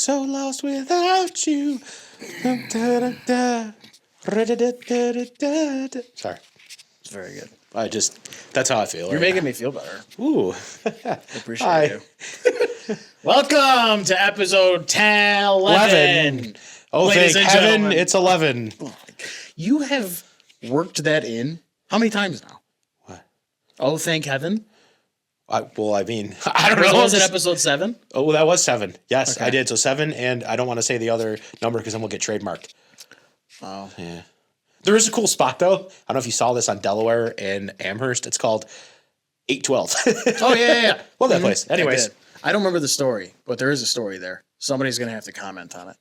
so lost without you. Sorry. It's very good. That's how I feel. You're making me feel better. Ooh. I appreciate you. Welcome to episode 10, 11. Oh, Ladies thank and heaven, gentlemen. it's 11. You have worked that in how many times now? What? Oh, thank heaven. I don't know. Was it episode 7? Oh, that was 7. Yes, Okay. I did. So 7, and I don't want to say the other number because then we'll get trademarked. Oh. Yeah. There is a cool spot, though. I don't know if you saw this on Delaware and Amherst. It's called 812. Oh, yeah. Love that place. Anyways. I don't remember the story, but there is a story there. Somebody's going to have to comment on it.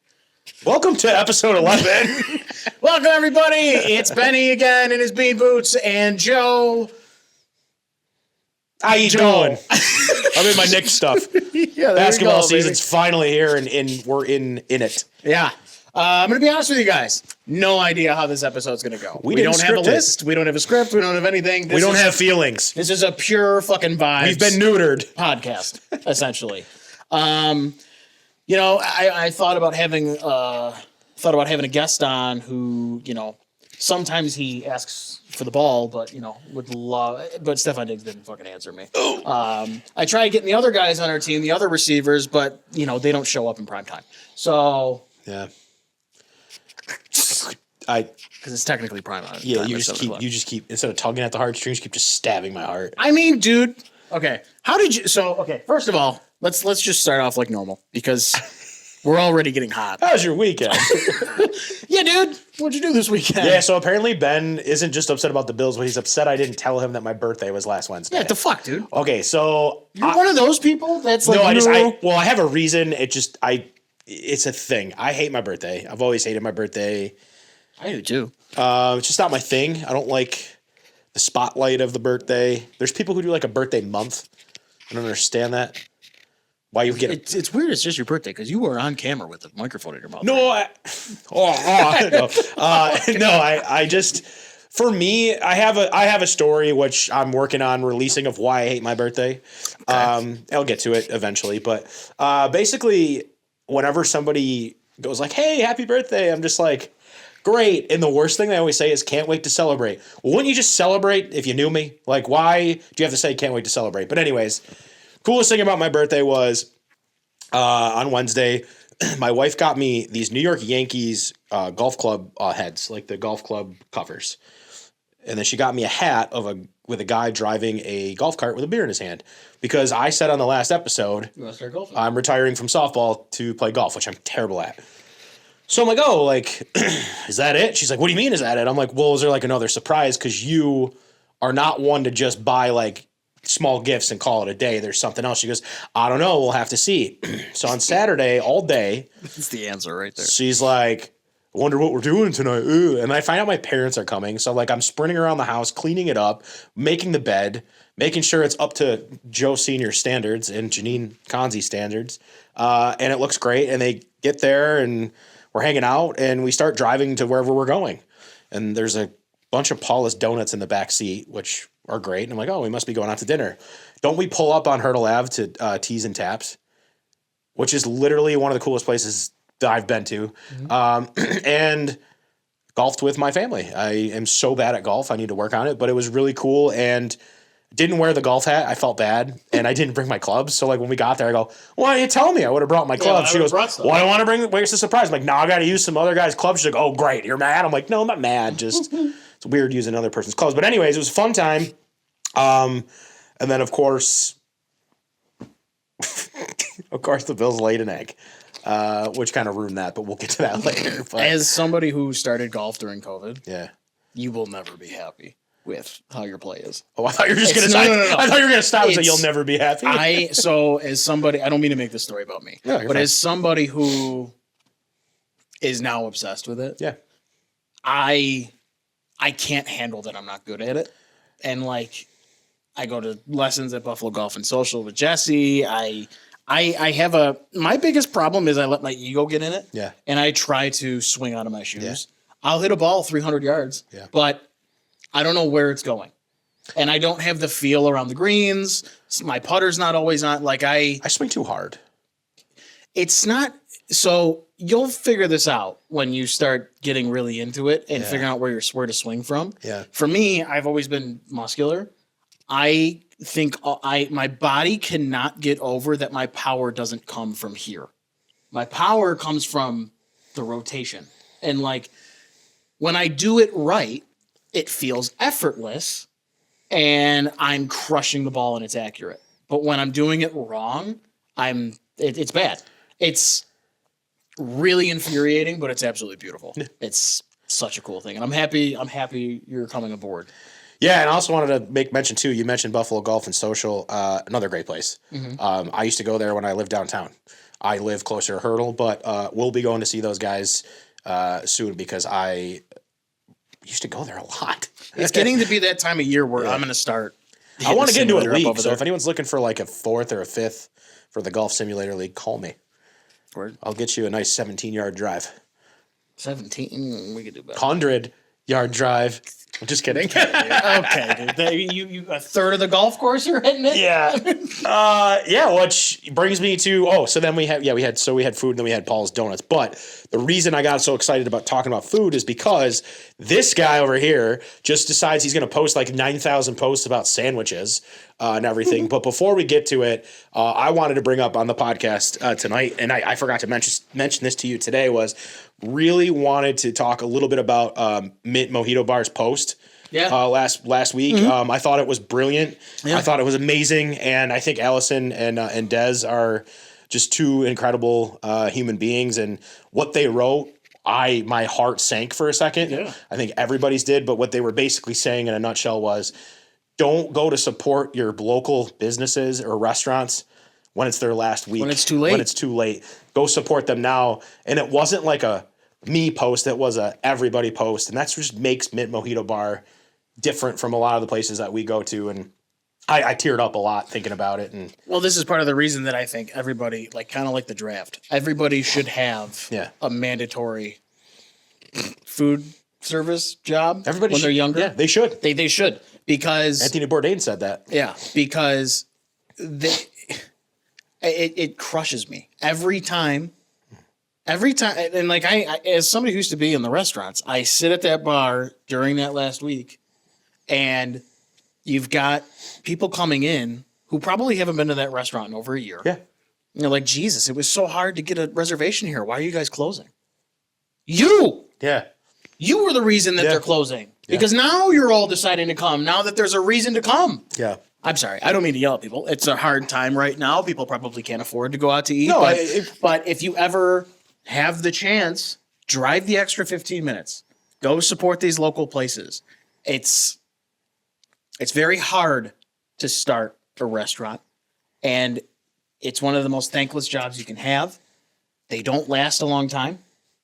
Welcome to episode 11. Welcome, everybody. It's Benny again in his bean boots and Joe. How you doing? I'm in my Knicks stuff. Yeah, Basketball season's finally here, and we're in it. Yeah. I'm going to be honest with you guys. No idea how this episode's going to go. We don't have a list. We don't have a script. We don't have anything. We don't have feelings. This is a pure fucking vibes. We've been neutered. Podcast, essentially. I thought about having a guest on who, sometimes he asks for the ball, but would love. But Stefan Diggs didn't fucking answer me. I tried getting the other guys on our team, the other receivers, but they don't show up in prime time. So yeah, because it's technically prime time. Yeah, you just keep instead of tugging at the heartstrings, you keep just stabbing my heart. I mean, dude. Okay, how did you? So okay, first of all, let's just start off like normal because we're already getting hot. How was your weekend? Yeah, dude. What'd you do this weekend? Yeah, so apparently Ben isn't just upset about the Bills, but he's upset I didn't tell him that my birthday was last Wednesday. Yeah, what the fuck, dude? Okay, so You're one of those people that's like, I have a reason. It's a thing. I hate my birthday. I've always hated my birthday. I do too. It's just not my thing. I don't like the spotlight of the birthday. There's people who do like a birthday month. I don't understand that. Why you get it's weird. It's just your birthday because you were on camera with the microphone in your mouth. I just for me, I have a story which I'm working on releasing of why I hate my birthday. Okay. I'll get to it eventually, but basically, whenever somebody goes like, "Hey, happy birthday," I'm just like, "Great!" And the worst thing they always say is, "Can't wait to celebrate." Well, wouldn't you just celebrate if you knew me? Like, why do you have to say "Can't wait to celebrate"? But anyways. Coolest thing about my birthday was on Wednesday, my wife got me these New York Yankees golf club heads, like the golf club covers. And then she got me a hat with a guy driving a golf cart with a beer in his hand. Because I said on the last episode, you want to start golfing? I'm retiring from softball to play golf, which I'm terrible at. So I'm like, oh, like, is that it? She's like, what do you mean is that it? I'm like, well, is there like another surprise? Because you are not one to just buy like small gifts and call it a day. There's something else. She goes, I don't know. We'll have to see. So on Saturday, all day. That's the answer right there. She's like, I wonder what we're doing tonight. Ooh. And I find out my parents are coming. So like I'm sprinting around the house, cleaning it up, making the bed, making sure it's up to Joe Senior standards and Janine Conzi standards. And it looks great. And they get there and we're hanging out and we start driving to wherever we're going. And there's a bunch of Paula's donuts in the back seat, which are great. And I'm like, oh, we must be going out to dinner. Don't we pull up on Hurdle Ave to Teas and Taps, which is literally one of the coolest places that I've been to, and golfed with my family. I am so bad at golf. I need to work on it, but it was really cool and didn't wear the golf hat. I felt bad and I didn't bring my clubs. So like when we got there, I go, why didn't you tell me? I would have brought my clubs. She goes, well, I don't want to bring, where's the surprise? I'm like, no, I got to use some other guy's clubs. She's like, oh, great. You're mad? I'm like, no, I'm not mad. Just it's weird using another person's clubs. But anyways, it was a fun time. And then of course, the Bills laid an egg, which kind of ruined that, but we'll get to that later. But, as somebody who started golf during COVID, yeah, you will never be happy with how your play is. Oh, I thought you were just going to no. I thought you were going to stop and say you'll never be happy. So as somebody, I don't mean to make this story about me, but fine. As somebody who is now obsessed with it, yeah, I can't handle that I'm not good at it. And like, I go to lessons at Buffalo Golf and Social with Jesse. I have my biggest problem is I let my ego get in it. Yeah. And I try to swing out of my shoes. Yeah. I'll hit a ball 300 yards, but I don't know where it's going. And I don't have the feel around the greens. My putter's not always on. Like I swing too hard. It's not, So you'll figure this out when you start getting really into it and figuring out where to swing from. Yeah. For me, I've always been muscular. I think my body cannot get over that my power doesn't come from here. My power comes from the rotation. And like when I do it right, it feels effortless and I'm crushing the ball and it's accurate. But when I'm doing it wrong, it's bad. It's really infuriating, but it's absolutely beautiful. It's such a cool thing. And I'm happy you're coming aboard. Yeah, and I also wanted to make mention too. You mentioned Buffalo Golf and Social, another great place. I used to go there when I lived downtown. I live closer to Hurdle, but we'll be going to see those guys soon because I used to go there a lot. It's getting to be that time of year where I'm going to start. I want to get into a league, so there. if anyone's looking for like a 4th or a 5th for the Golf Simulator League, call me. Word. I'll get you a nice 17-yard drive. 17, we could do better. 100-yard drive. I'm just kidding. Okay, dude. You a third of the golf course you're hitting it? Yeah. Which brings me to so then we had food and then we had Paul's Donuts. But the reason I got so excited about talking about food is because this guy over here just decides he's going to post like 9,000 posts about sandwiches and everything. But before we get to it, I wanted to bring up on the podcast tonight, and I forgot to mention this to you today, was really wanted to talk a little bit about Mint Mojito Bar's post. Yeah. Last week. I thought it was brilliant. Yeah. I thought it was amazing, and I think Allison and Dez are just two incredible human beings. And what they wrote, my heart sank for a second. Yeah. I think everybody's did, but what they were basically saying in a nutshell was, don't go to support your local businesses or restaurants when it's their last week. When it's too late. When it's too late. Go support them now. And it wasn't like a me post, it was a everybody post, and that's just makes Mint Mojito Bar different from a lot of the places that we go to. And I teared up a lot thinking about it. And well, this is part of the reason that I think everybody, like kind of like the draft, everybody should have a mandatory food service job. Everybody when they're younger. Yeah, they should. They should, because Anthony Bourdain said that. Yeah, because it crushes me every time. And like I, as somebody who used to be in the restaurants, I sit at that bar during that last week, and you've got people coming in who probably haven't been to that restaurant in over a year. Yeah. And they're like, Jesus, it was so hard to get a reservation here. Why are you guys closing? You were the reason that they're closing, because now you're all deciding to come now that there's a reason to come. Yeah. I'm sorry. I don't mean to yell at people. It's a hard time right now. People probably can't afford to go out to eat. No, but if you ever have the chance, drive the extra 15 minutes. Go support these local places. It's very hard to start a restaurant, and it's one of the most thankless jobs you can have. They don't last a long time.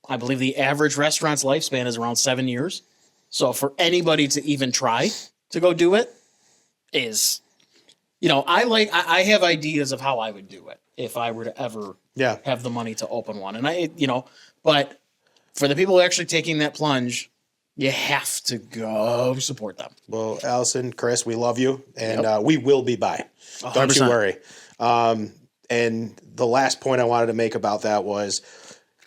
I believe the average restaurant's lifespan is around 7 years. So for anybody to even try to go do it is, I have ideas of how I would do it if I were to ever have the money to open one. And but for the people actually taking that plunge, you have to go support them. Well, Allison, Chris, we love you, and we will be by. 100%. Don't you worry. And the last point I wanted to make about that was,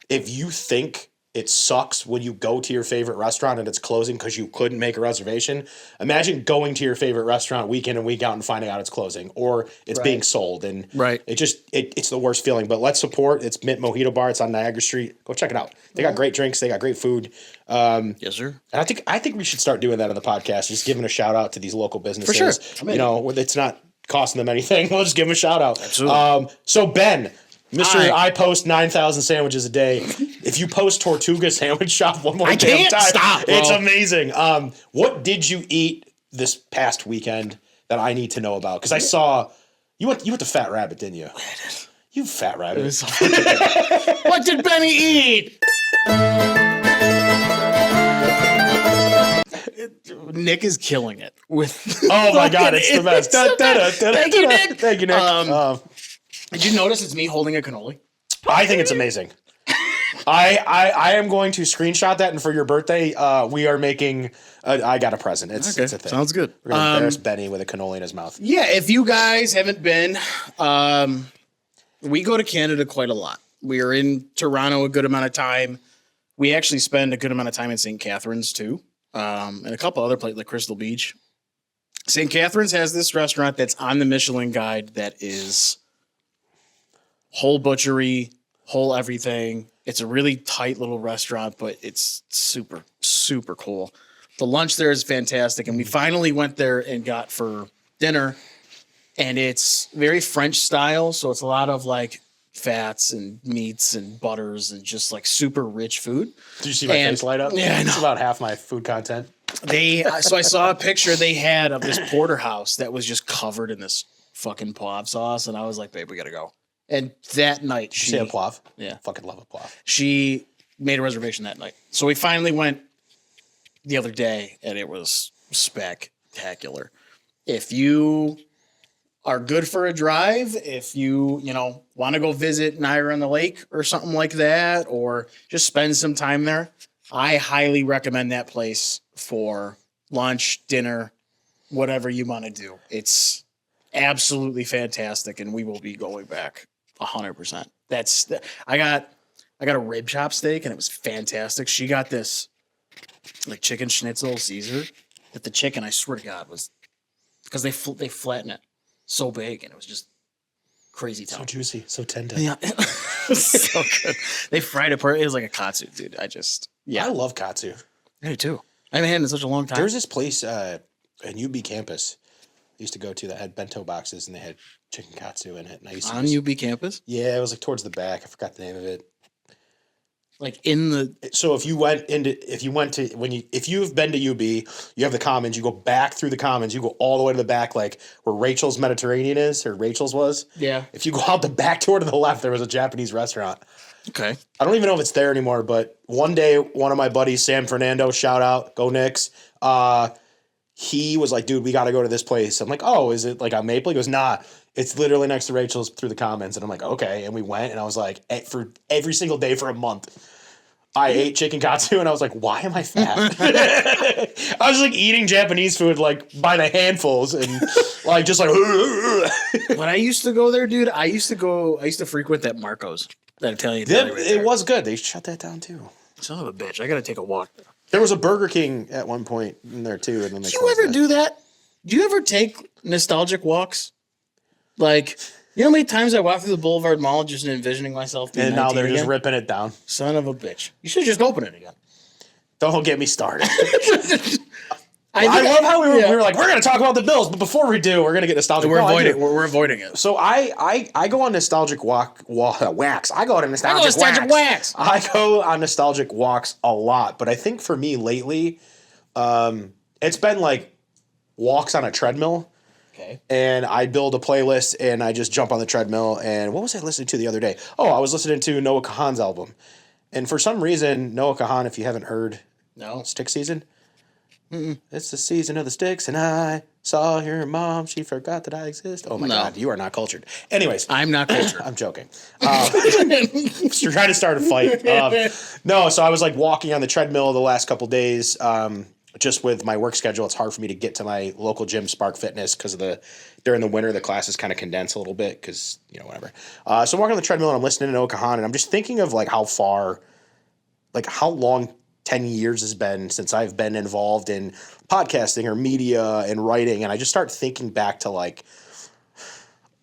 if you think it sucks when you go to your favorite restaurant and it's closing because you couldn't make a reservation, imagine going to your favorite restaurant week in and week out and finding out it's closing or it's being sold. And it's the worst feeling. But let's support. It's Mint Mojito Bar. It's on Niagara Street. Go check it out. They got great drinks. They got great food. Yes, sir. And I think we should start doing that on the podcast, just giving a shout out to these local businesses. For sure. It's not costing them anything. We'll just give them a shout out. Absolutely. So Ben, Mr. I post 9,000 sandwiches a day. If you post Tortuga Sandwich Shop one more damn time, stop, bro. It's amazing. What did you eat this past weekend that I need to know about? Because I saw you went to Fat Rabbit, didn't you? You fat rabbit. What did Benny eat? Nick is killing it with. Oh my God, it's the best. Thank you, Nick. Thank you, Nick. Did you notice it's me holding a cannoli? I think it's amazing. I am going to screenshot that, and for your birthday, we are making. I got a present. It's a thing. Sounds good. We're gonna embarrass Benny with a cannoli in his mouth. Yeah, if you guys haven't been, we go to Canada quite a lot. We are in Toronto a good amount of time. We actually spend a good amount of time in St. Catharines too, and a couple other places like Crystal Beach. St. Catharines has this restaurant that's on the Michelin Guide that is whole butchery, whole everything. It's a really tight little restaurant, but it's super, super cool. The lunch there is fantastic, and we finally went there and got for dinner, and it's very French style, so it's a lot of like fats and meats and butters and just like super rich food. Did you see my face light up? Yeah, I know. It's about half my food content. So I saw a picture they had of this porterhouse that was just covered in this fucking poivre sauce, and I was like, babe, we gotta go. And that night, Did you say a poivre? Yeah. Fucking love a poivre. She made a reservation that night. So we finally went the other day, and it was spectacular. If you are good for a drive, if you want to go visit Niagara on the Lake or something like that, or just spend some time there, I highly recommend that place for lunch, dinner, whatever you want to do. It's absolutely fantastic, and we will be going back 100%. I got a rib chop steak, and it was fantastic. She got this like chicken schnitzel Caesar that the chicken, I swear to God, was because they flatten it so big, and it was just crazy tough. So juicy, so tender. Yeah, so good. They fried it. It was like a katsu, dude. I love katsu. I do too. I haven't had it in such a long time. There's this place in UB campus I used to go to that had bento boxes, and they had chicken katsu in it. And I used to on UB campus. Yeah, it was like towards the back. I forgot the name of it. Like in the So if you've been to UB, you have the Commons. You go back through the Commons. You go all the way to the back, like where Rachel's Mediterranean is, or Rachel's was. Yeah. If you go out the back door to the left, there was a Japanese restaurant. Okay. I don't even know if it's there anymore, but one day, one of my buddies, Sam Fernando, shout out, go Knicks. He was like, dude, we got to go to this place. I'm like, oh, is it like on Maple? He goes, nah, it's literally next to Rachel's through the Commons. And I'm like, okay. And we went, and I was like, for every single day for a month, I ate chicken katsu, and I was like, why am I fat? I was like eating Japanese food like by the handfuls, and like just like. When I used to go there, dude, I used to frequent that Marco's, that Italian deli right It there. was good. They shut that down too. Son of a bitch. I got to take a walk there. There was a Burger King at one point in there too, and then they Do you ever do that? Do you ever take nostalgic walks? Like, you know how many times I walk through the Boulevard Mall just envisioning myself being And now 19 they're just again? ripping it down. Son of a bitch. You should just open it again. Don't get me started. I love how we were like, we're going to talk about the Bills, but before we do, we're going to get nostalgic. We're avoiding it. So I go on nostalgic wax. I go on nostalgic wax. I go on nostalgic walks a lot, but I think for me lately, it's been like walks on a treadmill. Okay. And I build a playlist, and I just jump on the treadmill. And what was I listening to the other day? Oh, I was listening to Noah Kahan's album. And for some reason, Noah Kahan, if you haven't heard, Stick Season. It's the season of the sticks, and I saw your mom. She forgot that I exist. Oh my God, you are not cultured. Anyways, I'm not cultured. I'm joking. You're trying to start a fight. No, so I was like walking on the treadmill the last couple days. Just with my work schedule, it's hard for me to get to my local gym, Spark Fitness, because during the winter the classes kind of condense a little bit because whatever. So I'm walking on the treadmill and I'm listening to Noah Kahan, and I'm just thinking of like how long 10 years has been since I've been involved in podcasting or media and writing, and I just start thinking back to like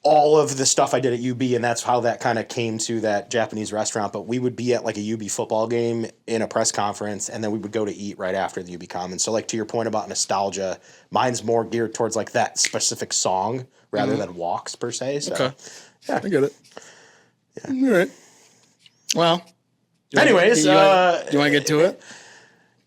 all of the stuff I did at UB, and that's how that kind of came to that Japanese restaurant. But we would be at like a UB football game in a press conference, and then we would go to eat right after the UB Commons. So like to your point about nostalgia, mine's more geared towards like that specific song rather than walks per se. So, Okay. Yeah. I get it. Yeah. All right. Well. Anyways, you want to get to it?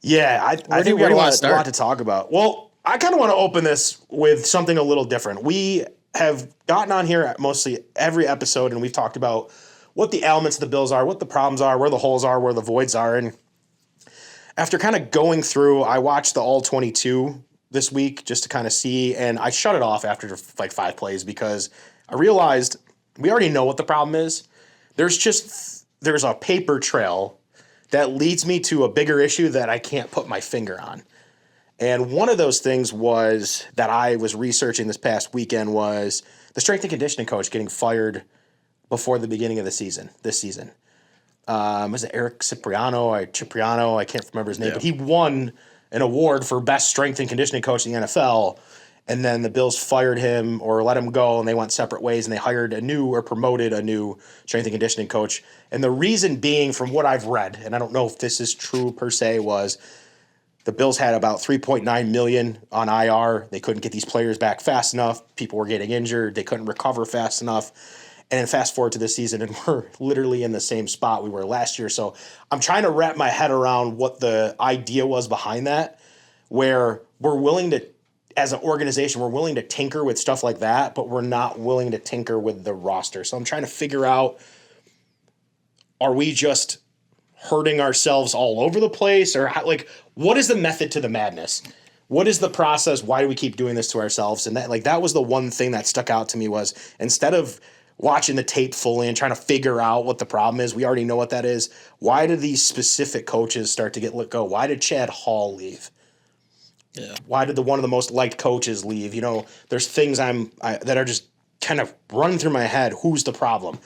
Yeah, I think we got a lot to talk about. Well, I kind of want to open this with something a little different. We have gotten on here at mostly every episode, and we've talked about what the ailments of the Bills are, what the problems are, where the holes are, where the voids are. And after kind of going through, I watched the All 22 this week just to kind of see, and I shut it off after like 5 plays because I realized we already know what the problem is. There's a paper trail that leads me to a bigger issue that I can't put my finger on. And one of those things was that I was researching this past weekend was the strength and conditioning coach getting fired before the beginning of the season, this season. Was it Eric Cipriano? I can't remember his name, but he won an award for best strength and conditioning coach in the NFL. And then the Bills fired him or let him go, and they went separate ways, and they hired promoted a new strength and conditioning coach. And the reason being, from what I've read, and I don't know if this is true per se, was the Bills had about $3.9 million on IR. They couldn't get these players back fast enough. People were getting injured. They couldn't recover fast enough. And then fast forward to this season, and we're literally in the same spot we were last year. So I'm trying to wrap my head around what the idea was behind that, where we're willing to, as an organization, we're willing to tinker with stuff like that, but we're not willing to tinker with the roster. So I'm trying to figure out, are we just hurting ourselves all over the place? Or what is the method to the madness? What is the process? Why do we keep doing this to ourselves? And that was the one thing that stuck out to me, was instead of watching the tape fully and trying to figure out what the problem is, we already know what that is. Why did these specific coaches start to get let go? Why did Chad Hall leave? Yeah. Why did one of the most liked coaches leave? There's things that are just kind of running through my head. Who's the problem?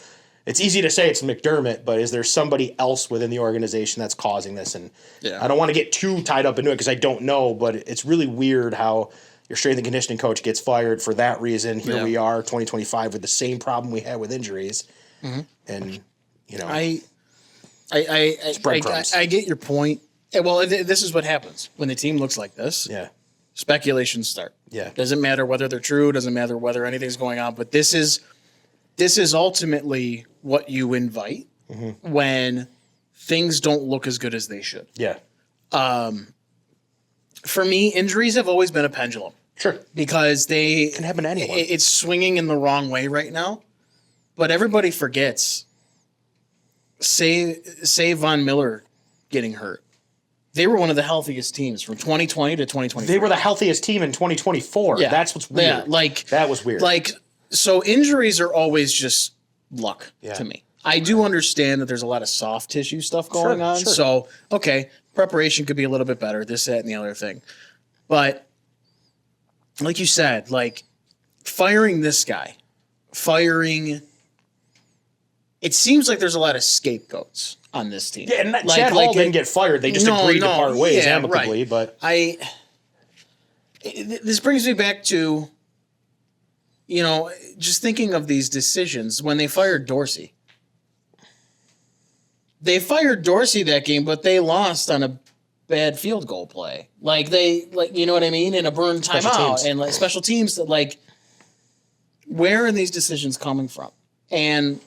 It's easy to say it's McDermott, but is there somebody else within the organization that's causing this? And I don't want to get too tied up into it because I don't know, but it's really weird how your strength and conditioning coach gets fired for that reason. Here we are, 2025, with the same problem we had with injuries. Mm-hmm. And, I get your point. Well, this is what happens when the team looks like this. Yeah. Speculations start. Yeah. Doesn't matter whether they're true, doesn't matter whether anything's going on, but this is ultimately what you invite when things don't look as good as they should. Yeah. For me, injuries have always been a pendulum. Sure. Because they can happen to anyone. It's swinging in the wrong way right now. But everybody forgets, say Von Miller getting hurt. They were one of the healthiest teams from 2020 to 2023. They were the healthiest team in 2024. Yeah. That's what's weird. Yeah, that was weird. So injuries are always just luck to me. I do understand that there's a lot of soft tissue stuff going on. Sure. So, okay, preparation could be a little bit better, this, that, and the other thing. But like you said, firing this guy, it seems like there's a lot of scapegoats on this team. Yeah, and Chad Hall didn't get fired. They just agreed to part ways amicably. Right. But this brings me back to, just thinking of these decisions when they fired Dorsey. They fired Dorsey that game, but they lost on a bad field goal play. You know what I mean? In a burn timeout and special teams that where are these decisions coming from? And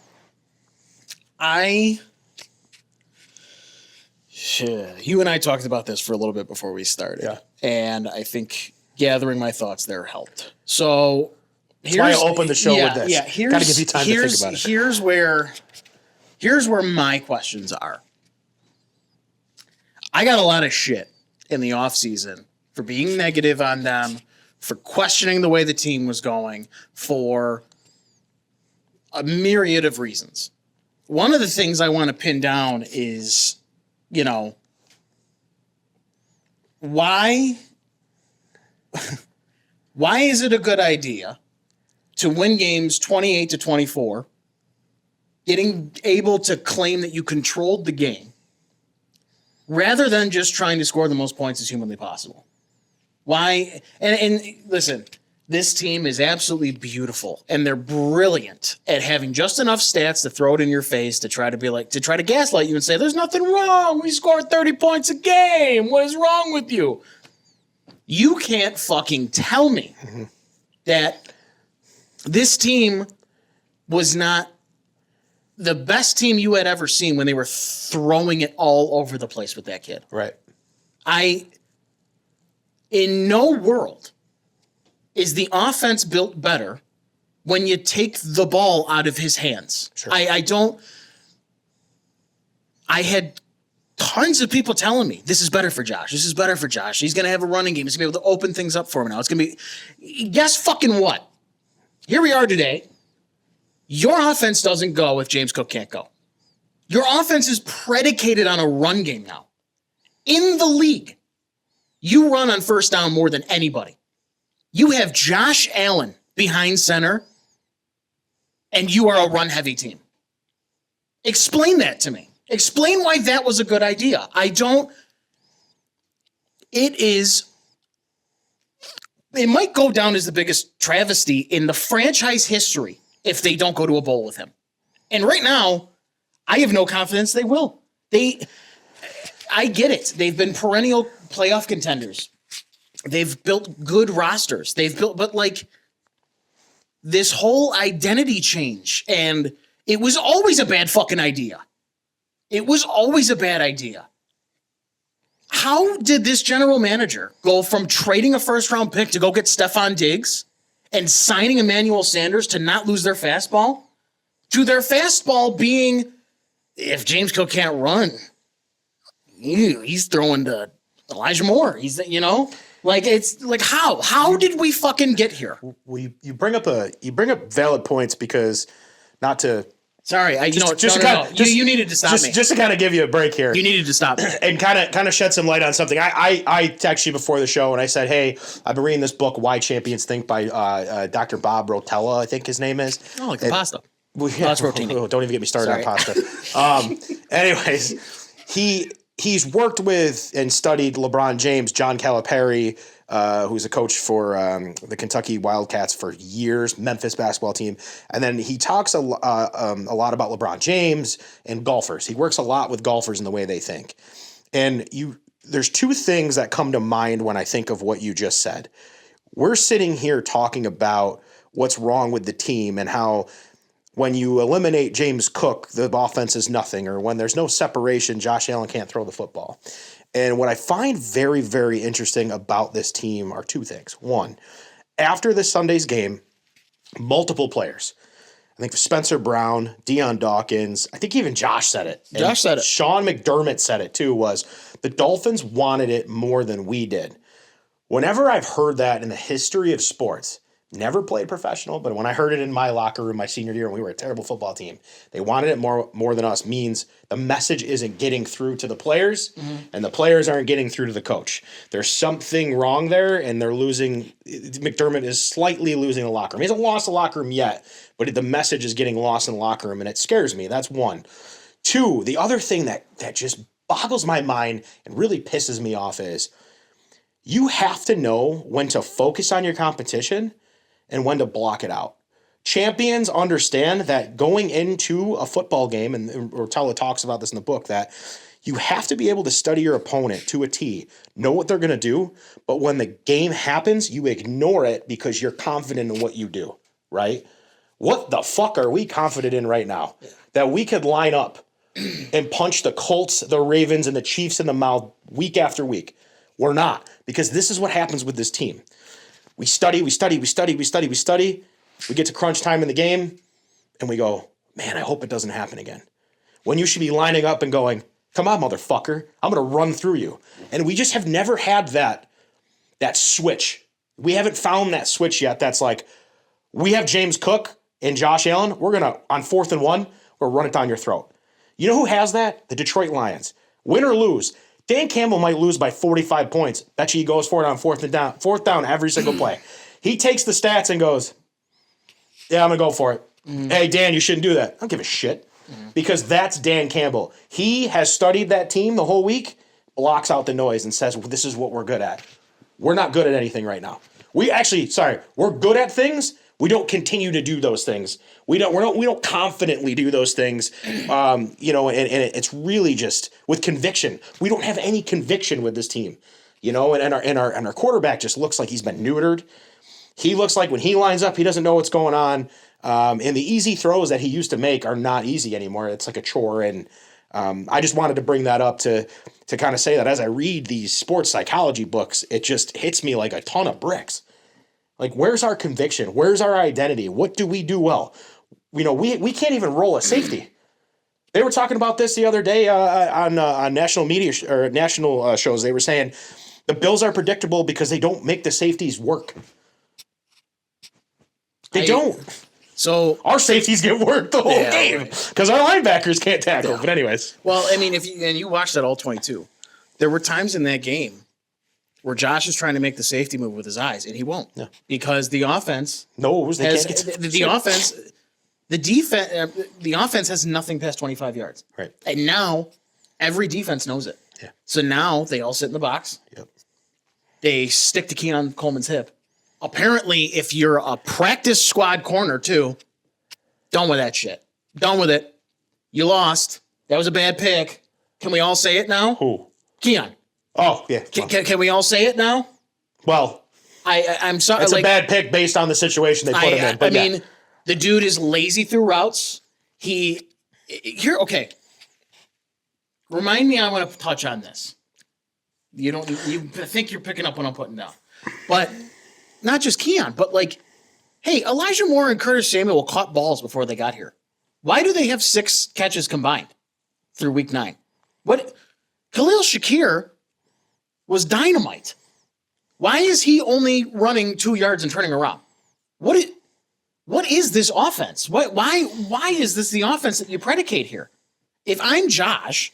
you and I talked about this for a little bit before we started. Yeah. And I think gathering my thoughts there helped. So that's why I opened the show with this. Yeah, got to give you time to think about it. Here's where my questions are. I got a lot of shit in the offseason for being negative on them, for questioning the way the team was going, for a myriad of reasons. One of the things I want to pin down is, why is it a good idea to win games 28-24, getting able to claim that you controlled the game, rather than just trying to score the most points as humanly possible? Why? And listen, this team is absolutely beautiful, and they're brilliant at having just enough stats to throw it in your face to try to gaslight you and say, there's nothing wrong. We scored 30 points a game. What is wrong with you? You can't fucking tell me that this team was not the best team you had ever seen when they were throwing it all over the place with that kid. Right. In no world is the offense built better when you take the ball out of his hands. Sure. I had tons of people telling me, this is better for Josh. This is better for Josh. He's going to have a running game. He's going to be able to open things up for him now. It's going to be, guess fucking what? Here we are today. Your offense doesn't go if James Cook can't go. Your offense is predicated on a run game now. In the league, you run on first down more than anybody. You have Josh Allen behind center, and you are a run-heavy team. Explain that to me. Explain why that was a good idea. It might go down as the biggest travesty in the franchise history if they don't go to a bowl with him. And right now, I have no confidence they will. I get it. They've been perennial playoff contenders. They've built good rosters. But like this whole identity change, and it was always a bad fucking idea. It was always a bad idea. How did this general manager go from trading a first round pick to go get Stephon Diggs and signing Emmanuel Sanders to not lose their fastball to their fastball being, if James Cook can't run, he's throwing to Elijah Moore. He's, it's like, how did we fucking get here? Well, you bring up valid points because not to. Sorry, you needed to stop me. Just to kind of give you a break here. You needed to stop me. And kind of shed some light on something. I texted you before the show and I said, hey, I've been reading this book, Why Champions Think by Dr. Bob Rotella, I think his name is. Oh, like the pasta. Well, yeah, that's rotini. Don't even get me started on pasta. Anyways, he's worked with and studied LeBron James, John Calipari, who's a coach for the Kentucky Wildcats for years, Memphis basketball team. And then he talks a lot about LeBron James and golfers. He works a lot with golfers in the way they think. And there's two things that come to mind when I think of what you just said. We're sitting here talking about what's wrong with the team and how when you eliminate James Cook, the offense is nothing, or when there's no separation, Josh Allen can't throw the football. And what I find very, very interesting about this team are two things. One, after this Sunday's game, multiple players, I think Spencer Brown, Deion Dawkins, I think even Josh said it. Josh said it. Sean McDermott said it too, was the Dolphins wanted it more than we did. Whenever I've heard that in the history of sports, never played professional, but when I heard it in my locker room my senior year when we were a terrible football team, they wanted it more than us, means the message isn't getting through to the players, and the players aren't getting through to the coach. There's something wrong there, and they're losing. McDermott is slightly losing the locker room. He hasn't lost the locker room yet, but the message is getting lost in the locker room, and it scares me. That's one. Two, the other thing that just boggles my mind and really pisses me off is you have to know when to focus on your competition and when to block it out. Champions understand that going into a football game, and Rotella talks about this in the book, that you have to be able to study your opponent to a T, know what they're going to do, but when the game happens, you ignore it because you're confident in what you do, right? What the fuck are we confident in right now? That we could line up and punch the Colts, the Ravens, and the Chiefs in the mouth week after week. We're not, because this is what happens with this team. We study. We get to crunch time in the game, and we go, man, I hope it doesn't happen again. When you should be lining up and going, come on, motherfucker, I'm going to run through you. And we just have never had that switch. We haven't found that switch yet that's like, we have James Cook and Josh Allen. We're going to, on 4th and 1, we'll run it down your throat. You know who has that? The Detroit Lions. Win or lose. Dan Campbell might lose by 45 points. Bet you he goes for it on fourth down every single play. He takes the stats and goes, yeah, I'm going to go for it. Hey, Dan, you shouldn't do that. I don't give a shit. Because that's Dan Campbell. He has studied that team the whole week, blocks out the noise and says, well, this is what we're good at. We're not good at anything right now. We're good at things. We don't continue to do those things. We don't confidently do those things. And it's really just with conviction. We don't have any conviction with this team, and our quarterback just looks like he's been neutered. He looks like when he lines up, he doesn't know what's going on. And the easy throws that he used to make are not easy anymore. It's like a chore. And I just wanted to bring that up to kind of say that as I read these sports psychology books, it just hits me like a ton of bricks. Like, where's our conviction? Where's our identity? What do we do well? We can't even roll a safety. They were talking about this the other day on national media or national shows. They were saying the Bills are predictable because they don't make the safeties work. They don't. So our safeties get worked the whole game because our linebackers can't tackle. Yeah. But anyways, well, I mean, if you watched that all 22, there were times in that game where Josh is trying to make the safety move with his eyes, and he won't because the offense. No, the offense. the offense has nothing past 25 yards. Right. And now every defense knows it. Yeah. So now they all sit in the box. Yep. They stick to Keon Coleman's hip. Apparently, if you're a practice squad corner too, done with that shit. Done with it. You lost. That was a bad pick. Can we all say it now? Who? Keon. Oh, yeah. Can we all say it now? Well, I'm sorry. it's a bad pick based on the situation they put him in. But I mean, the dude is lazy through routes. Okay. Remind me, I want to touch on this. You think you're picking up what I'm putting down. But not just Keon, but like, hey, Elijah Moore and Curtis Samuel caught balls before they got here. Why do they have 6 catches combined through week 9? What? Khalil Shakir was dynamite. Why is he only running 2 yards and turning around? What is this offense? Why is this the offense that you predicate here? If I'm Josh,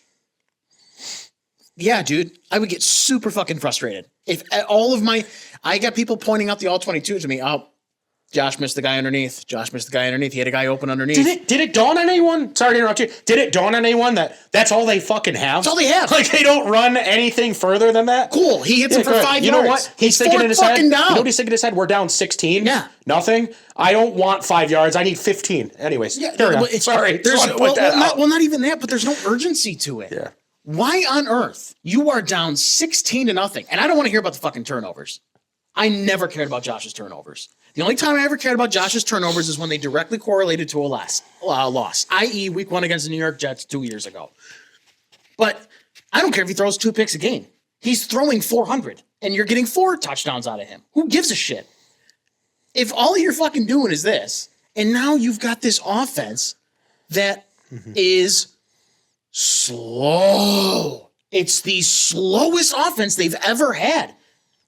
yeah, dude, I would get super fucking frustrated. If I got people pointing out the all 22 to me. Oh, Josh missed the guy underneath. He had a guy open underneath. Did it dawn on anyone? Sorry to interrupt you. Did it dawn on anyone that that's all they fucking have? That's all they have. Like, they don't run anything further than that? Cool. He hits him for 5 yards. You know what? He's thinking in his head. Down. You know what he's thinking in his head? We're down 16. Yeah. Nothing. I don't want 5 yards. I need 15. Anyways. Yeah, Sorry. Not even that, but there's no urgency to it. Yeah. Why on earth you are down 16-0? And I don't want to hear about the fucking turnovers. I never cared about Josh's turnovers. The only time I ever cared about Josh's turnovers is when they directly correlated to a loss, i.e. week 1 against the New York Jets 2 years ago. But I don't care if he throws 2 picks a game. He's throwing 400, and you're getting 4 touchdowns out of him. Who gives a shit? If all you're fucking doing is this, and now you've got this offense that is slow. It's the slowest offense they've ever had.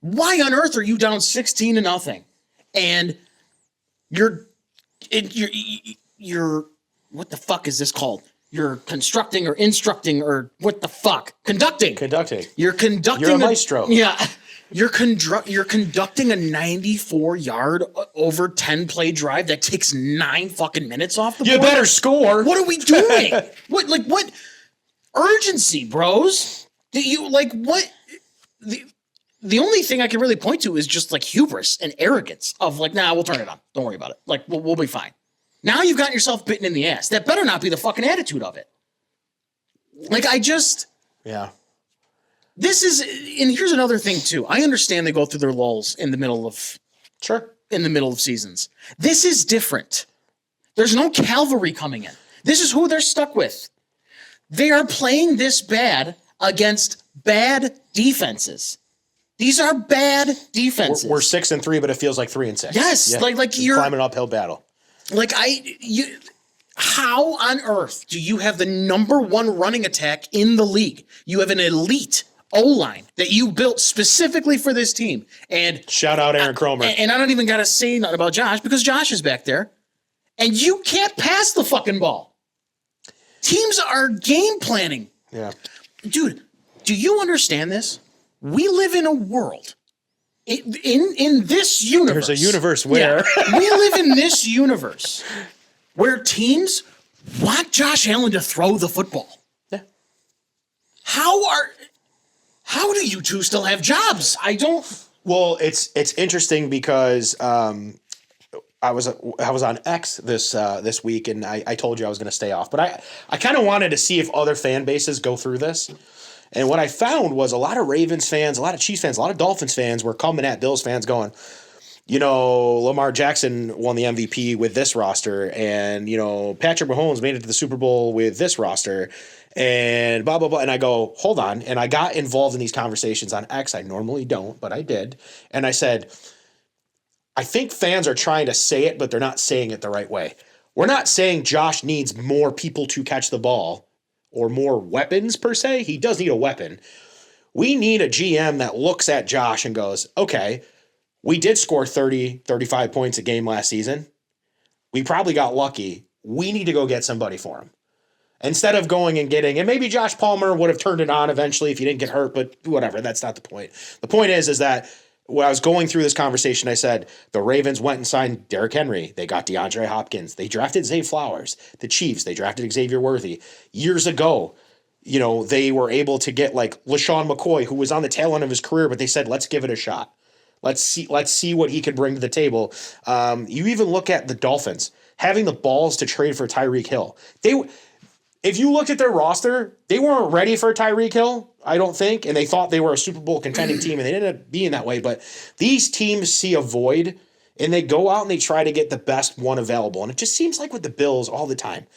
Why on earth are you down 16-0? And you're what the fuck is this called? You're constructing or instructing or what the fuck? Conducting. You're conducting. You're a maestro. Yeah. You're conducting a 94-yard over 10-play drive that takes 9 fucking minutes off the board. You better score. What are we doing? What urgency, bros? The only thing I can really point to is just like hubris and arrogance of like, nah, we'll turn it on. Don't worry about it. Like, we'll be fine. Now you've gotten yourself bitten in the ass. That better not be the fucking attitude of it. Like, yeah. And here's another thing too. I understand they go through their lulls in the middle of seasons. This is different. There's no cavalry coming in. This is who they're stuck with. They are playing this bad against bad defenses. These are bad defenses. We're 6-3, but it feels like 3-6. Yes, yeah. like you're climbing an uphill battle. How on earth do you have the number 1 running attack in the league? You have an elite O-line that you built specifically for this team. And shout out Aaron Cromer. And I don't even got to say nothing about Josh because Josh is back there. And you can't pass the fucking ball. Teams are game planning. Yeah. Dude, do you understand this? We live in a world, in this universe. There's a universe where. Yeah, we live in this universe where teams want Josh Allen to throw the football. Yeah. How do you two still have jobs? I don't. Well, it's interesting because I was on X this week, and I told you I was going to stay off, but I kind of wanted to see if other fan bases go through this. And what I found was a lot of Ravens fans, a lot of Chiefs fans, a lot of Dolphins fans were coming at Bills fans going, Lamar Jackson won the MVP with this roster, and, Patrick Mahomes made it to the Super Bowl with this roster, and blah, blah, blah. And I go, hold on. And I got involved in these conversations on X. I normally don't, but I did. And I said, I think fans are trying to say it, but they're not saying it the right way. We're not saying Josh needs more people to catch the ball or more weapons per se. He does need a weapon. We need a GM that looks at Josh and goes, okay, we did score 30, 35 points a game last season. We probably got lucky. We need to go get somebody for him. Instead of going and getting, and maybe Josh Palmer would have turned it on eventually if he didn't get hurt, but whatever, that's not the point. The point is that when I was going through this conversation, I said the Ravens went and signed Derrick Henry. They got DeAndre Hopkins. They drafted Zay Flowers. The Chiefs, they drafted Xavier Worthy. Years ago, they were able to get like LaShawn McCoy, who was on the tail end of his career, but they said, let's give it a shot. Let's see what he can bring to the table. You even look at the Dolphins having the balls to trade for Tyreek Hill. If you looked at their roster, they weren't ready for Tyreek Hill, I don't think, and they thought they were a Super Bowl contending team, and they ended up being that way. But these teams see a void, and they go out and they try to get the best one available. And it just seems like with the Bills all the time.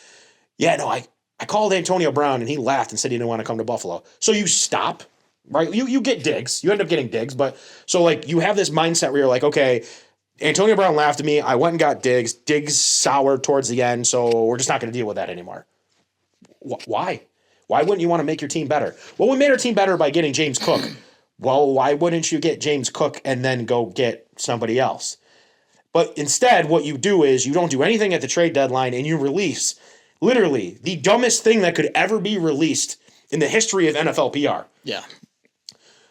Yeah, no, I called Antonio Brown, and he laughed and said he didn't want to come to Buffalo. So you stop, right? You get Diggs. You end up getting Diggs. But so, like, you have this mindset where you're like, okay, Antonio Brown laughed at me. I went and got Diggs. Diggs soured towards the end, so we're just not going to deal with that anymore. Why? Why wouldn't you want to make your team better? Well, we made our team better by getting James Cook. Well, why wouldn't you get James Cook and then go get somebody else? But instead, what you do is you don't do anything at the trade deadline and you release literally the dumbest thing that could ever be released in the history of NFL PR. Yeah.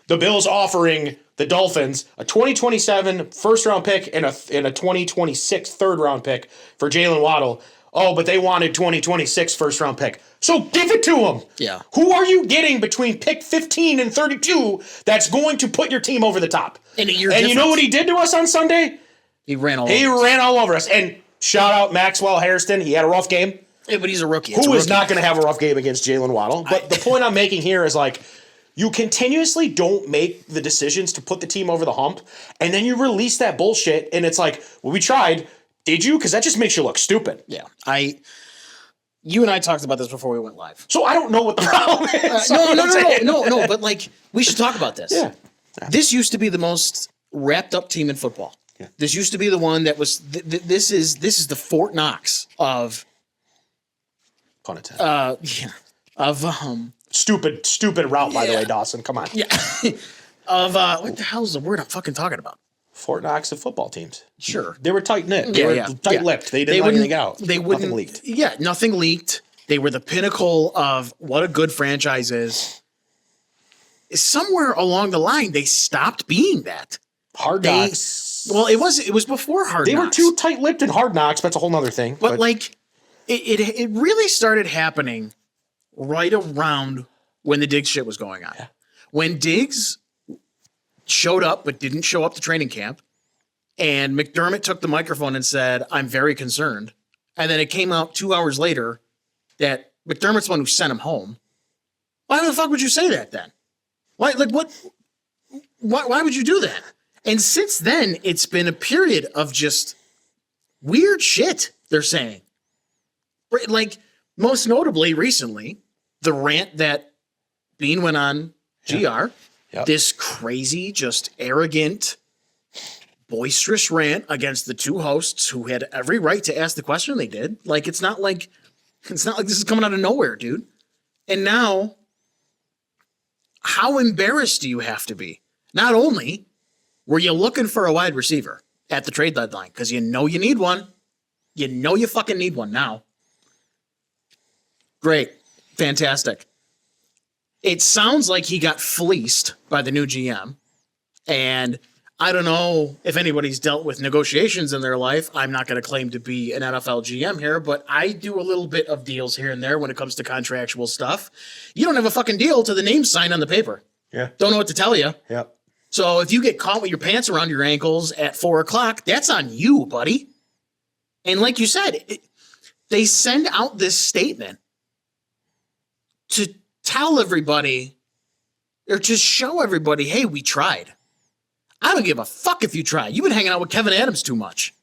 The Bills offering the Dolphins a 2027 first-round pick and a 2026 third-round pick for Jalen Waddle. Oh, but they wanted 2026 first-round pick. So give it to them. Yeah. Who are you getting between pick 15 and 32 that's going to put your team over the top? And you know what he did to us on Sunday? He ran all over us. And shout out Maxwell Hairston. He had a rough game. Yeah, but he's a rookie. Who is not going to have a rough game against Jalen Waddle? But the point I'm making here is like, you continuously don't make the decisions to put the team over the hump, and then you release that bullshit, and it's like, well, we tried. Did you? Because that just makes you look stupid. Yeah. You and I talked about this before we went live. So I don't know what the problem is. No. But like, we should talk about this. Yeah. This used to be the most wrapped up team in football. Yeah. This used to be the one that was. This is the Fort Knox of. Pun intended. Stupid route, by the way, Dawson. Come on. Yeah. What the hell is the word I'm fucking talking about? Fort Knox of football teams. Sure. They were tight-knit. They were tight-lipped. They didn't let anything out. Nothing leaked. Yeah, nothing leaked. They were the pinnacle of what a good franchise is. Somewhere along the line, they stopped being that. Hard Knocks. Well, it was before Hard Knocks. They were too tight-lipped in Hard Knocks. That's a whole other thing. But like, it really started happening right around when the Diggs shit was going on. Yeah. When Diggs showed up but didn't show up to training camp, and McDermott took the microphone and said, I'm very concerned. And then it came out 2 hours later that McDermott's the one who sent him home. Why the fuck would you say that then? Why would you do that? And since then, it's been a period of just weird shit they're saying. Like, most notably recently, the rant that Bean went on GR. Yep. This crazy, just arrogant, boisterous rant against the two hosts who had every right to ask the question they did. Like, it's not like this is coming out of nowhere, dude. And now, how embarrassed do you have to be? Not only were you looking for a wide receiver at the trade deadline, because you know you need one. You know you fucking need one now. Great. Fantastic. It sounds like he got fleeced by the new GM. And I don't know if anybody's dealt with negotiations in their life. I'm not going to claim to be an NFL GM here, but I do a little bit of deals here and there when it comes to contractual stuff. You don't have a fucking deal till the name's signed on the paper. Yeah. Don't know what to tell you. Yep. So if you get caught with your pants around your ankles at 4:00, that's on you, buddy. And like you said, they send out this statement to tell everybody or to show everybody, hey, we tried. I don't give a fuck if you tried. You've been hanging out with Kevin Adams too much.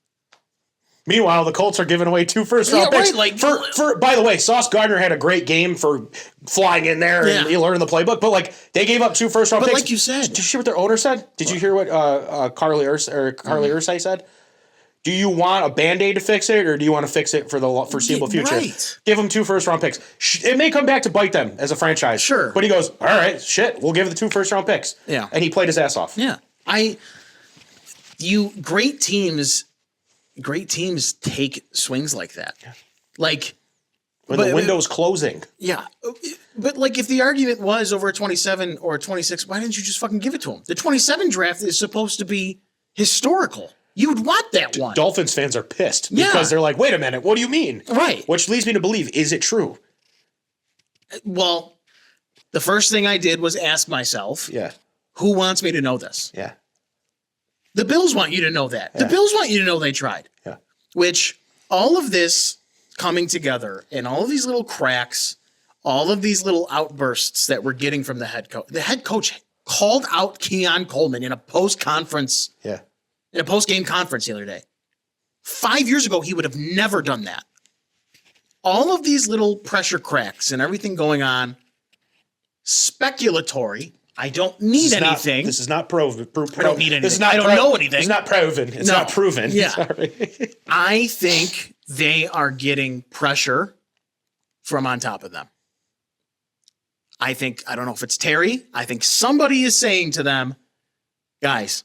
Meanwhile, the Colts are giving away 2 first-round picks. Right, for by the way, Sauce Gardner had a great game for flying in there and learning the playbook. But like, they gave up 2 first-round picks. But like you said, did you hear what their owner said? Did you hear what Carly Ursay said? Do you want a Band-Aid to fix it, or do you want to fix it for the foreseeable future? Right. Give them 2 first-round picks. It may come back to bite them as a franchise. Sure. But he goes, all right, shit, we'll give the 2 first-round picks. Yeah. And he played his ass off. Yeah. Great teams take swings like that. Yeah. Like, when the window's closing. Yeah. But like if the argument was over a 27 or a 26, why didn't you just fucking give it to him? The 27 draft is supposed to be historical. You would want that one. Dolphins fans are pissed because they're like, wait a minute, what do you mean? Right. Which leads me to believe, is it true? Well, the first thing I did was ask myself, who wants me to know this? Yeah. The Bills want you to know that. The Bills want you to know they tried. Yeah. Which all of this coming together and all of these little cracks, all of these little outbursts that we're getting from the head coach. The head coach called out Keon Coleman in a post-conference. Yeah. In a post-game conference the other day. 5 years ago, he would have never done that. All of these little pressure cracks and everything going on, speculatory. I don't need anything. This is not proven. I don't need anything. I don't know anything. It's not proven. It's not proven. Yeah. Sorry. I think they are getting pressure from on top of them. I don't know if it's Terry. I think somebody is saying to them, guys,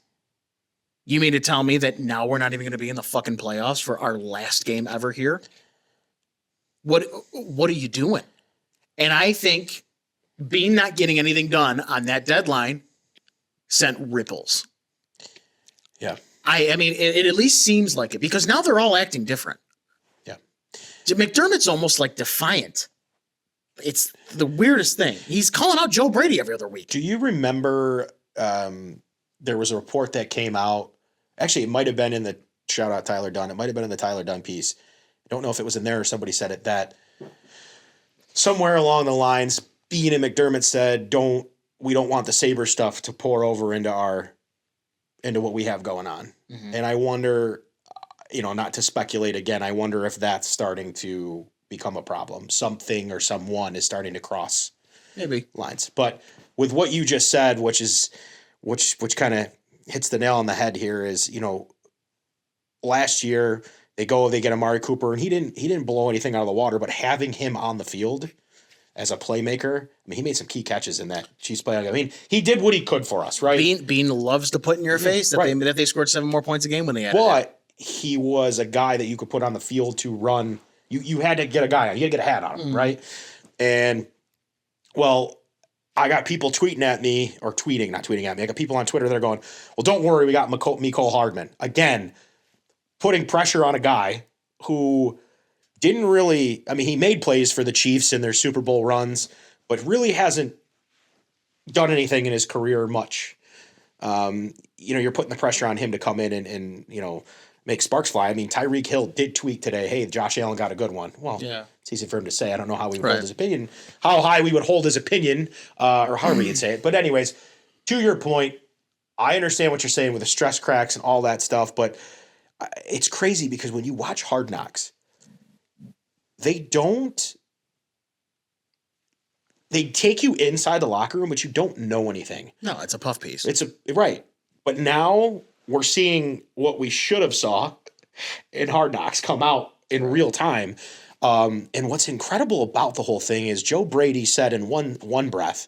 you mean to tell me that now we're not even going to be in the fucking playoffs for our last game ever here? What are you doing? And I think Bean not getting anything done on that deadline sent ripples. Yeah. I mean, it at least seems like it because now they're all acting different. Yeah. McDermott's almost like defiant. It's the weirdest thing. He's calling out Joe Brady every other week. Do you remember there was a report that came out? Actually, it might have been in the shout out Tyler Dunn. It might have been in the Tyler Dunn piece. I don't know if it was in there or somebody said it, that somewhere along the lines, Bean and McDermott said, we don't want the Sabre stuff to pour over into what we have going on. Mm-hmm. And I wonder, not to speculate again, I wonder if that's starting to become a problem. Something or someone is starting to cross maybe lines. But with what you just said, which kind of hits the nail on the head here, is, last year they get Amari Cooper, and he didn't blow anything out of the water, but having him on the field as a playmaker, I mean, he made some key catches in that Chiefs play. I mean, he did what he could for us, right? Bean loves to put in your face that they scored 7 more points a game when they had But he was a guy that you could put on the field to run. You had to get a guy on. You had to get a hat on him, right? And, well, I got people tweeting at me, or tweeting, not tweeting at me. I got people on Twitter that are going, well, don't worry, we got Mecole Hardman. Again, putting pressure on a guy who didn't really, I mean, he made plays for the Chiefs in their Super Bowl runs, but really hasn't done anything in his career much. You're putting the pressure on him to come in and make sparks fly. I mean, Tyreek Hill did tweet today, hey, Josh Allen got a good one. Well, it's easy for him to say. I don't know how we would hold his opinion, how high we would hold his opinion, or however you'd say it. But anyways, to your point, I understand what you're saying with the stress cracks and all that stuff, but it's crazy because when you watch Hard Knocks, they take you inside the locker room, but you don't know anything. No, it's a puff piece. Right. But now we're seeing what we should have saw in Hard Knocks come out in real time. And what's incredible about the whole thing is Joe Brady said in one breath,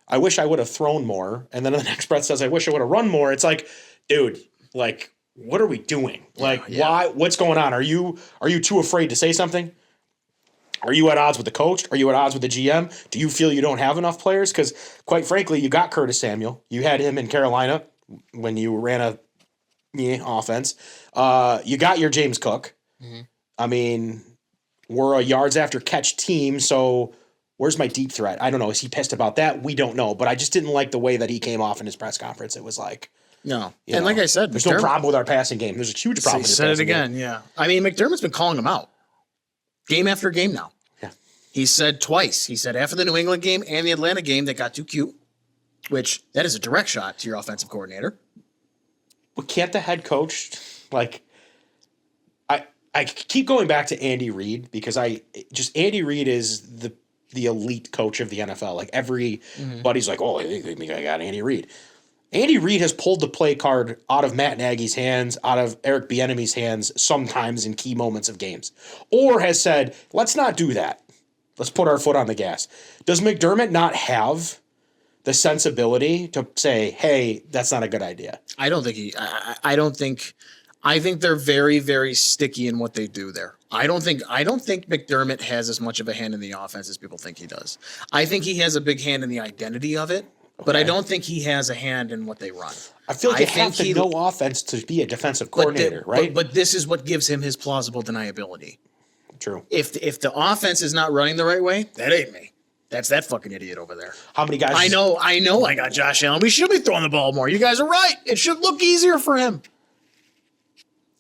I wish I would have thrown more. And then in the next breath says, I wish I would have run more. It's like, dude, like, what are we doing? Why? What's going on? Are you too afraid to say something? Are you at odds with the coach? Are you at odds with the GM? Do you feel you don't have enough players? Because quite frankly, you got Curtis Samuel. You had him in Carolina when you ran a offense. You got your James Cook. Mm-hmm. I mean, we're a yards after catch team, so where's my deep threat? I don't know. Is he pissed about that? We don't know. But I just didn't like the way that he came off in his press conference. It was like, no. And like I said, there's no problem with our passing game. There's a huge problem with the passing game. Said it again, yeah. I mean, McDermott's been calling him out game after game now. Yeah. He said twice. He said after the New England game and the Atlanta game that got too cute, which that is a direct shot to your offensive coordinator. But can't the head coach, I keep going back to Andy Reid because Andy Reid is the elite coach of the NFL. Like everybody's like, oh, I think I got Andy Reid. Andy Reid has pulled the play card out of Matt Nagy's hands, out of Eric Bieniemy's hands sometimes in key moments of games, or has said, let's not do that. Let's put our foot on the gas. Does McDermott not have the sensibility to say, hey, that's not a good idea? I don't think I think they're very, very sticky in what they do there. I don't think McDermott has as much of a hand in the offense as people think he does. I think he has a big hand in the identity of it, but I don't think he has a hand in what they run. I feel like you have to know offense to be a defensive coordinator, right? But this is what gives him his plausible deniability. True. If the offense is not running the right way, that ain't me. That's that fucking idiot over there. How many guys? I know. I got Josh Allen. We should be throwing the ball more. You guys are right. It should look easier for him.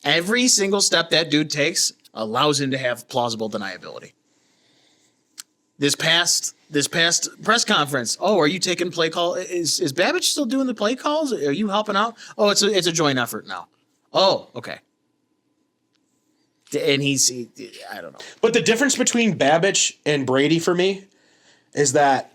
Every single step that dude takes allows him to have plausible deniability. This past press conference, are you taking play call? Is Babbage still doing the play calls? Are you helping out? Oh, it's a joint effort now. Oh, okay. And I don't know. But the difference between Babbage and Brady for me is that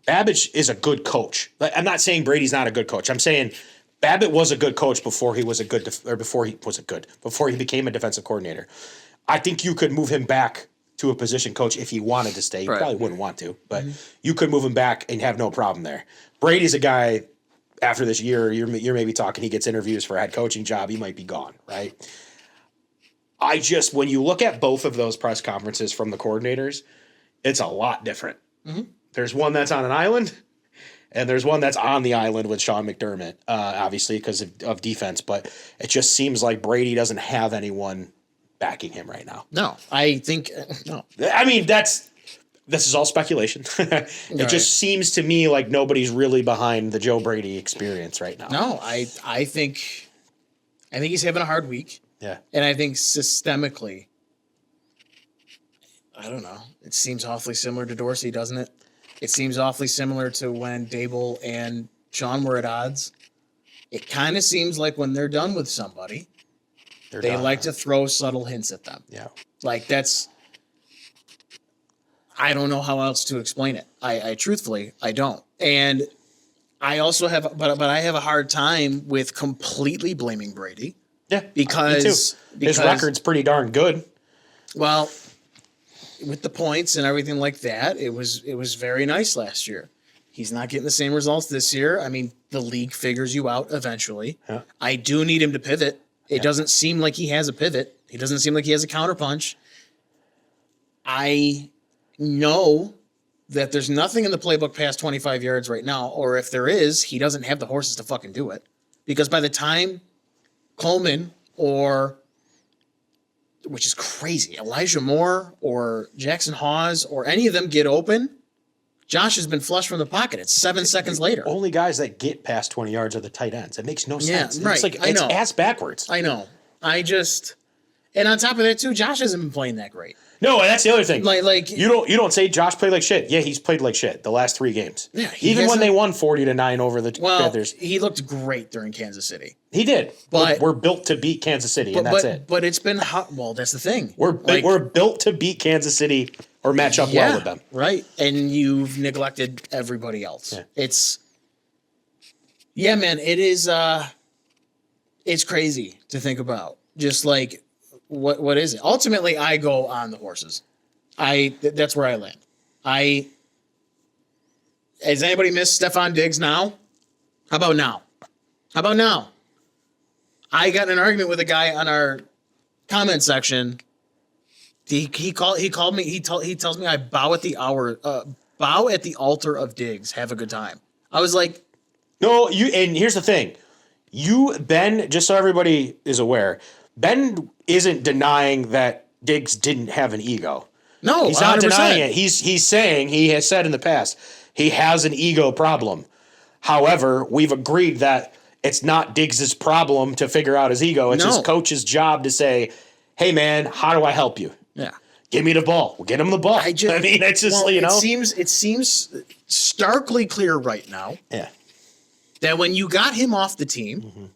Babbage is a good coach. Like, I'm not saying Brady's not a good coach. I'm saying Babbitt was a good coach before he became a defensive coordinator. I think you could move him back to a position coach if he wanted to stay. He probably wouldn't want to, but you could move him back and have no problem there. Brady's a guy, after this year, you're maybe talking he gets interviews for a head coaching job, he might be gone, right? When you look at both of those press conferences from the coordinators, it's a lot different. Mm-hmm. There's one that's on an island, and there's one that's on the island with Sean McDermott, obviously because of defense. But it just seems like Brady doesn't have anyone backing him right now. No, I think no. I mean, this is all speculation. It just seems to me like nobody's really behind the Joe Brady experience right now. No, I think he's having a hard week. Yeah. And I think systemically, I don't know. It seems awfully similar to Dorsey, doesn't it? It seems awfully similar to when Dable and Sean were at odds. It kind of seems like when they're done with somebody, they like to throw subtle hints at them. Yeah. Like I don't know how else to explain it. I truthfully, I don't. And I also have, but I have a hard time with completely blaming Brady. Yeah, because his record's pretty darn good. Well, with the points and everything like that, it was very nice last year. He's not getting the same results this year. I mean, the league figures you out eventually. Yeah. I do need him to pivot. It doesn't seem like he has a pivot. He doesn't seem like he has a counterpunch. I know that there's nothing in the playbook past 25 yards right now, or if there is, he doesn't have the horses to fucking do it. Because by the time Coleman which is crazy, Elijah Moore or Jackson Hawes or any of them get open, Josh has been flushed from the pocket. It's 7 seconds later. Only guys that get past 20 yards are the tight ends. It makes no sense. Yeah, right. It's ass backwards. I know. And on top of that too, Josh hasn't been playing that great. No, that's the other thing. Like you don't say Josh played like shit. Yeah, he's played like shit the last 3 games. Yeah, even when they won 40-9 over the Panthers. He looked great during Kansas City. He did. But we're built to beat Kansas City, and that's it. But it's been hot. Well, that's the thing. We're built to beat Kansas City or match up well with them. Right. And you've neglected everybody else. Yeah. Man, it is it's crazy to think about. Just like what is it? Ultimately, I go on the horses. That's where I land. Has anybody missed Stephon Diggs now? How about now? I got in an argument with a guy on our comment section. He called me. He tells me I bow at the altar of Diggs. Have a good time. I was like, no, and here's the thing. Ben, just so everybody is aware, Ben isn't denying that Diggs didn't have an ego. No, he's not 100%. Denying it. He's saying, he has said in the past, he has an ego problem. However, we've agreed that it's not Diggs' problem to figure out his ego. It's his coach's job to say, hey, man, how do I help you? Yeah. Give me the ball. We'll get him the ball. It's just, It seems starkly clear right now that when you got him off the team,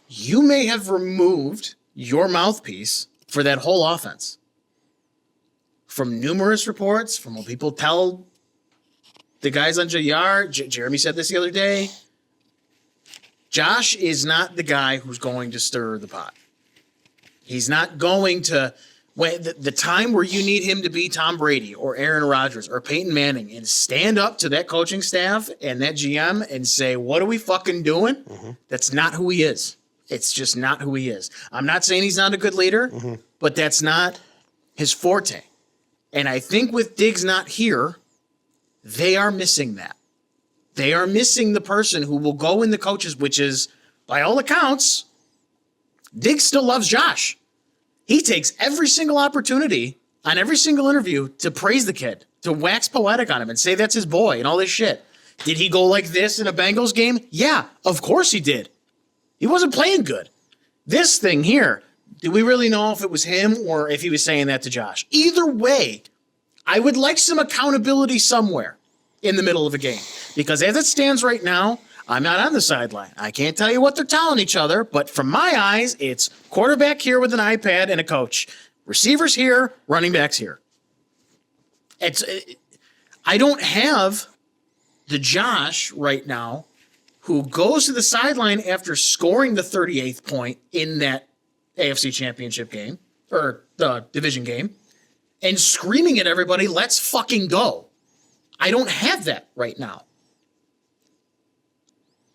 you may have removed your mouthpiece for that whole offense. From numerous reports, from what people tell the guys on JR, Jeremy said this the other day, Josh is not the guy who's going to stir the pot. He's not going to, when the time where you need him to be Tom Brady or Aaron Rodgers or Peyton Manning and stand up to that coaching staff and that GM and say, what are we fucking doing? That's not who he is. It's just not who he is. I'm not saying he's not a good leader, but that's not his forte. And I think with Diggs not here, they are missing that. They are missing the person who will go in the coaches, which is, by all accounts, Diggs still loves Josh. He takes every single opportunity on every single interview to praise the kid, to wax poetic on him and say that's his boy and all this shit. Did he go like this in a Bengals game? Yeah, of course he did. He wasn't playing good. This thing here, do we really know if it was him or if he was saying that to Josh? Either way, I would like some accountability somewhere in the middle of a game. Because as it stands right now, I'm not on the sideline. I can't tell you what they're telling each other, but from my eyes, it's quarterback here with an iPad and a coach. Receivers here, running backs here. I don't have the Josh right now who goes to the sideline after scoring the 38th point in that AFC Championship game, or the division game, and screaming at everybody, let's fucking go. I don't have that right now.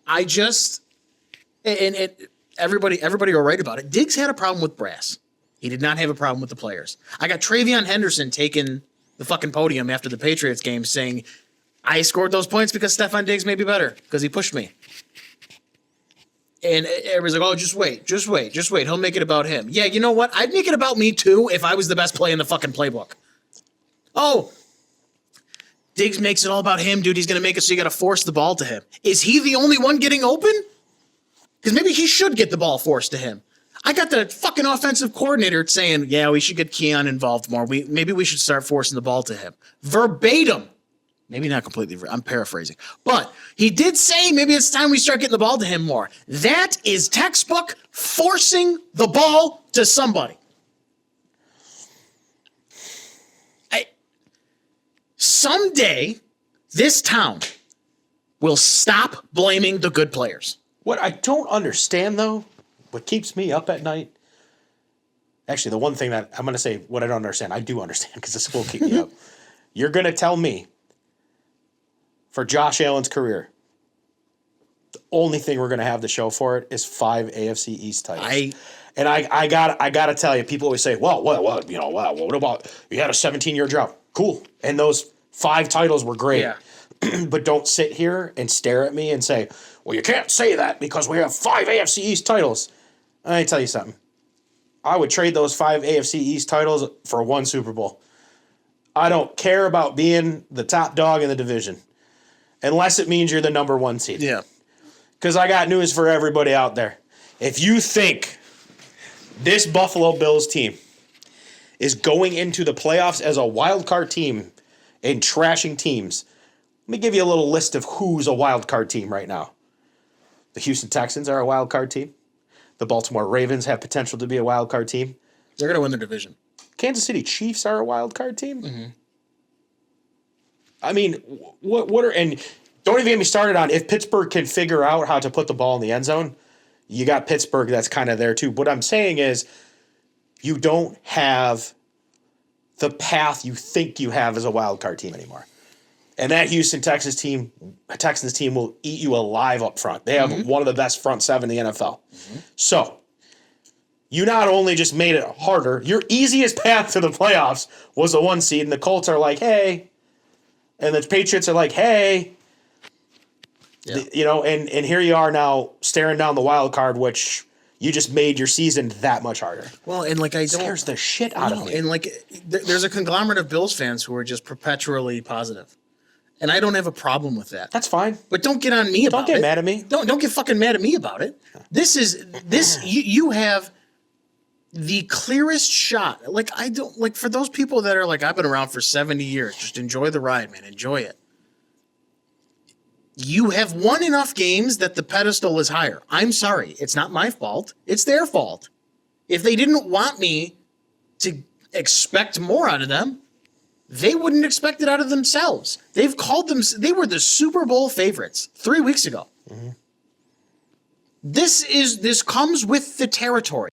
Everybody are right about it. Diggs had a problem with brass. He did not have a problem with the players. I got Travion Henderson taking the fucking podium after the Patriots game saying, I scored those points because Stephon Diggs may be better because he pushed me. And everybody's like, oh, just wait. He'll make it about him. Yeah, you know what? I'd make it about me too if I was the best play in the fucking playbook. Oh, Diggs makes it all about him, dude. He's going to make it so you got to force the ball to him. Is he the only one getting open? Because maybe he should get the ball forced to him. I got the fucking offensive coordinator saying, yeah, we should get Keon involved more. Maybe we should start forcing the ball to him. Verbatim. Maybe not completely. I'm paraphrasing. But he did say maybe it's time we start getting the ball to him more. That is textbook forcing the ball to somebody. Someday, this town will stop blaming the good players. What I don't understand, though, what keeps me up at night, actually, the one thing that I'm going to say, what I don't understand, I do understand because this will keep me up. You're going to tell me, for Josh Allen's career, the only thing we're going to have to show for it is 5 AFC East titles. I got to tell you, people always say, well, what about, you had a 17-year drought. Cool. And those 5 titles were great. Yeah. But don't sit here and stare at me and say, well, you can't say that because we have 5 AFC East titles. I tell you something. I would trade those 5 AFC East titles for 1 Super Bowl. I don't care about being the top dog in the division unless it means you're the number 1 seed. Yeah. Because I got news for everybody out there. If you think this Buffalo Bills team is going into the playoffs as a wild card team and trashing teams, let me give you a little list of who's a wild card team right now. The Houston Texans are a wild card team. The Baltimore Ravens have potential to be a wild card team. They're going to win their division. Kansas City Chiefs are a wild card team. Mm-hmm. I mean, what are, and don't even get me started on if Pittsburgh can figure out how to put the ball in the end zone, you got Pittsburgh that's kind of there too. What I'm saying is you don't have the path you think you have as a wild card team anymore. And that Houston Texans team will eat you alive up front. They have one of the best front 7 in the NFL. Mm-hmm. So you not only just made it harder, your easiest path to the playoffs was the 1 seed, and the Colts are like, hey, and the Patriots are like, hey, yeah. And here you are now staring down the wild card, which you just made your season that much harder. Well, and it scares the shit out of me. And there's a conglomerate of Bills fans who are just perpetually positive. And I don't have a problem with that. That's fine. But don't get on me about it. Don't get mad at me. Don't get fucking mad at me about it. You have the clearest shot. For those people that are like, I've been around for 70 years, just enjoy the ride, man. Enjoy it. You have won enough games that the pedestal is higher. I'm sorry. It's not my fault. It's their fault. If they didn't want me to expect more out of them, they wouldn't expect it out of themselves. They were the Super Bowl favorites 3 weeks ago. Mm-hmm. This comes with the territory.